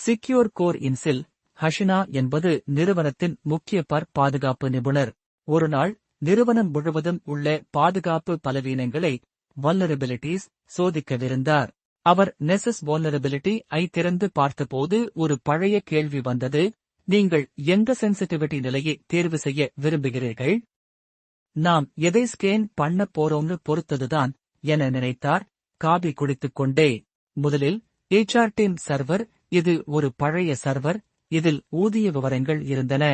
Secure core இன்சில். ஹஷினா என்பது நிறுவனத்தின் முக்கிய பாதுகாப்பு நிபுணர். ஒருநாள் நிறுவனம் முழுவதும் உள்ள பாதுகாப்பு பலவீனங்களை வல்னரபிலிட்டிஸ் சோதிக்கவிருந்தார். அவர் நெசஸ் வல்னரபிலிட்டி ஐ திறந்து பார்த்தபோது ஒரு பழைய கேள்வி வந்தது. நீங்கள் எந்த சென்சிட்டிவிட்டி நிலையை தேர்வு செய்ய விரும்புகிறீர்கள்? நாம் எதை ஸ்கேன் பண்ண போறோம்னு பொறுத்ததுதான் என நினைத்தார். காபி குடித்துக் கொண்டே. முதலில் HR டீம் சர்வர். இது ஒரு பழைய சர்வர். இதில் ஊதிய விவரங்கள் இருந்தன.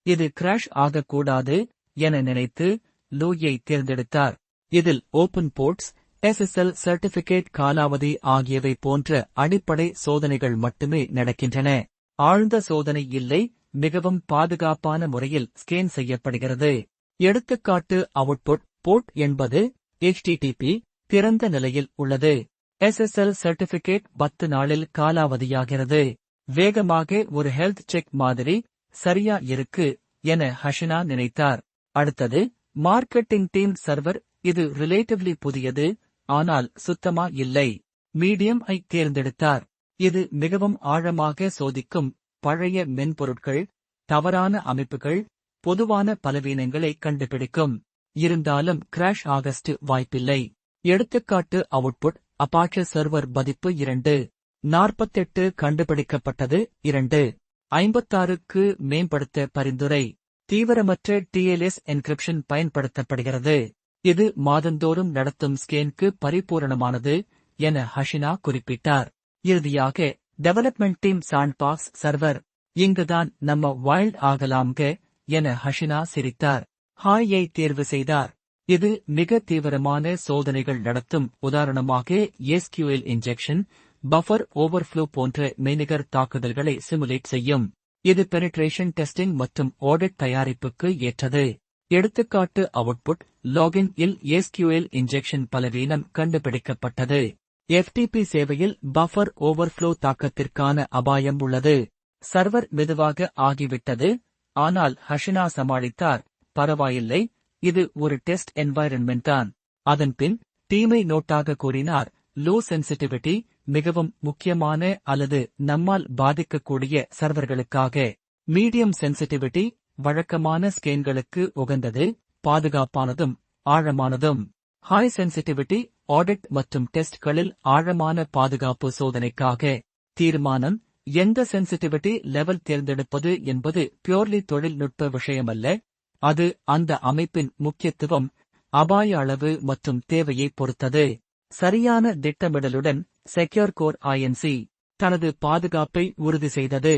இது கிராஷ் ஆகக்கூடாது என நினைத்து லூயை தேர்ந்தெடுத்தார். இதில் ஓபன் போர்ட்ஸ், SSL சர்டிபிகேட் காலாவதி ஆகியவை போன்ற அடிப்படை சோதனைகள் மட்டுமே நடக்கின்றன. ஆழ்ந்த சோதனை இல்லை. மிகவும் பாதுகாப்பான முறையில் ஸ்கேன் செய்யப்படுகிறது. எடுத்துக்காட்டு அவுட்புட் போர்ட் என்பது HTTP திறந்த நிலையில் உள்ளது. SSL சர்டிபிகேட் 10 நாளில் காலாவதியாகிறது. வேகமாக ஒரு ஹெல்த் செக் மாதிரி. சரியா இருக்கு என ஹஷினா நினைத்தார். அடுத்தது மார்க்கெட்டிங் டீம் சர்வர். இது ரிலேட்டிவ்லி புதியது, ஆனால் சுத்தமா இல்லை. மீடியம் ஐ தேர்ந்தெடுத்தார். இது மிகவும் ஆழமாக சோதிக்கும். பழைய மென்பொருட்கள், தவறான அமைப்புகள், பொதுவான பலவீனங்களை கண்டுபிடிக்கும். இருந்தாலும் கிராஷ் ஆகஸ்ட் வாய்ப்பில்லை. எடுத்துக்காட்டு அவுட்புட் அபாச்சே சர்வர் பதிப்பு 2. 48 கண்டுபிடிக்கப்பட்டது. 2. 56க்கு மேம்படுத்த பரிந்துரை. தீவிரமற்ற TLS என்கிரிப்ஷன் பயன்படுத்தப்படுகிறது. இது மாதந்தோறும் நடத்தும் ஸ்கேனுக்கு பரிபூரணமானது என ஹஷினா குறிப்பிட்டார். இறுதியாக டெவலப்மெண்ட் டீம் சாண்ட்பாக்ஸ் சர்வர். இங்குதான் நம்ம வைல்ட் ஆகலாம்க என ஹஷினா சிரித்தார். ஹாயை தேர்வு செய்தார். இது மிக தீவிரமான சோதனைகள் நடத்தும். உதாரணமாக SQL இன்ஜெக்ஷன், பஃபர் ஓவர்ஃப்ளோ போன்ற மெய்நிகர் தாக்குதல்களை சிமுலேட் செய்யும். இது பெனிட்ரேஷன் டெஸ்டிங் மற்றும் ஆடிட் தயாரிப்புக்கு ஏற்றது. எடுத்துக்காட்டு அவுட்புட் லாகின் இல் SQL இன்ஜெக்ஷன் பலவீனம் கண்டுபிடிக்கப்பட்டது. FTP சேவையில் பஃபர் ஓவர்ஃப்ளோ தாக்கத்திற்கான அபாயம் உள்ளது. சர்வர் மெதுவாக ஆகிவிட்டது. ஆனால் ஹஷினா சமாளித்தார். பரவாயில்லை, இது ஒரு டெஸ்ட் என்வாயரன்மெண்ட் தான். அதன்பின் டீமை நோட்டாக கூறினார். லோ சென்சிட்டிவிட்டி மிகவும் முக்கியமான அல்லது நம்மால் பாதிக்கக்கூடிய சர்வர்களுக்காக. மீடியம் சென்சிட்டிவிட்டி வழக்கமான ஸ்கேன்களுக்கு உகந்தது, பாதுகாப்பானதும் ஆழமானதும். ஹை சென்சிட்டிவிட்டி ஆடிட் மற்றும் டெஸ்ட்களில் ஆழமான பாதுகாப்பு சோதனைக்காக. தீர்மானம் எந்த சென்சிட்டிவிட்டி லெவல் தேர்ந்தெடுப்பது என்பது பியூர்லி தொழில்நுட்ப விஷயமல்ல. அது அந்த அமைப்பின் முக்கியத்துவம், அபாய அளவு மற்றும் தேவையை பொறுத்தது. சரியான திட்டமிடலுடன் செக்யூர் கோர் INC தனது பாதுகாப்பை உறுதி செய்தது.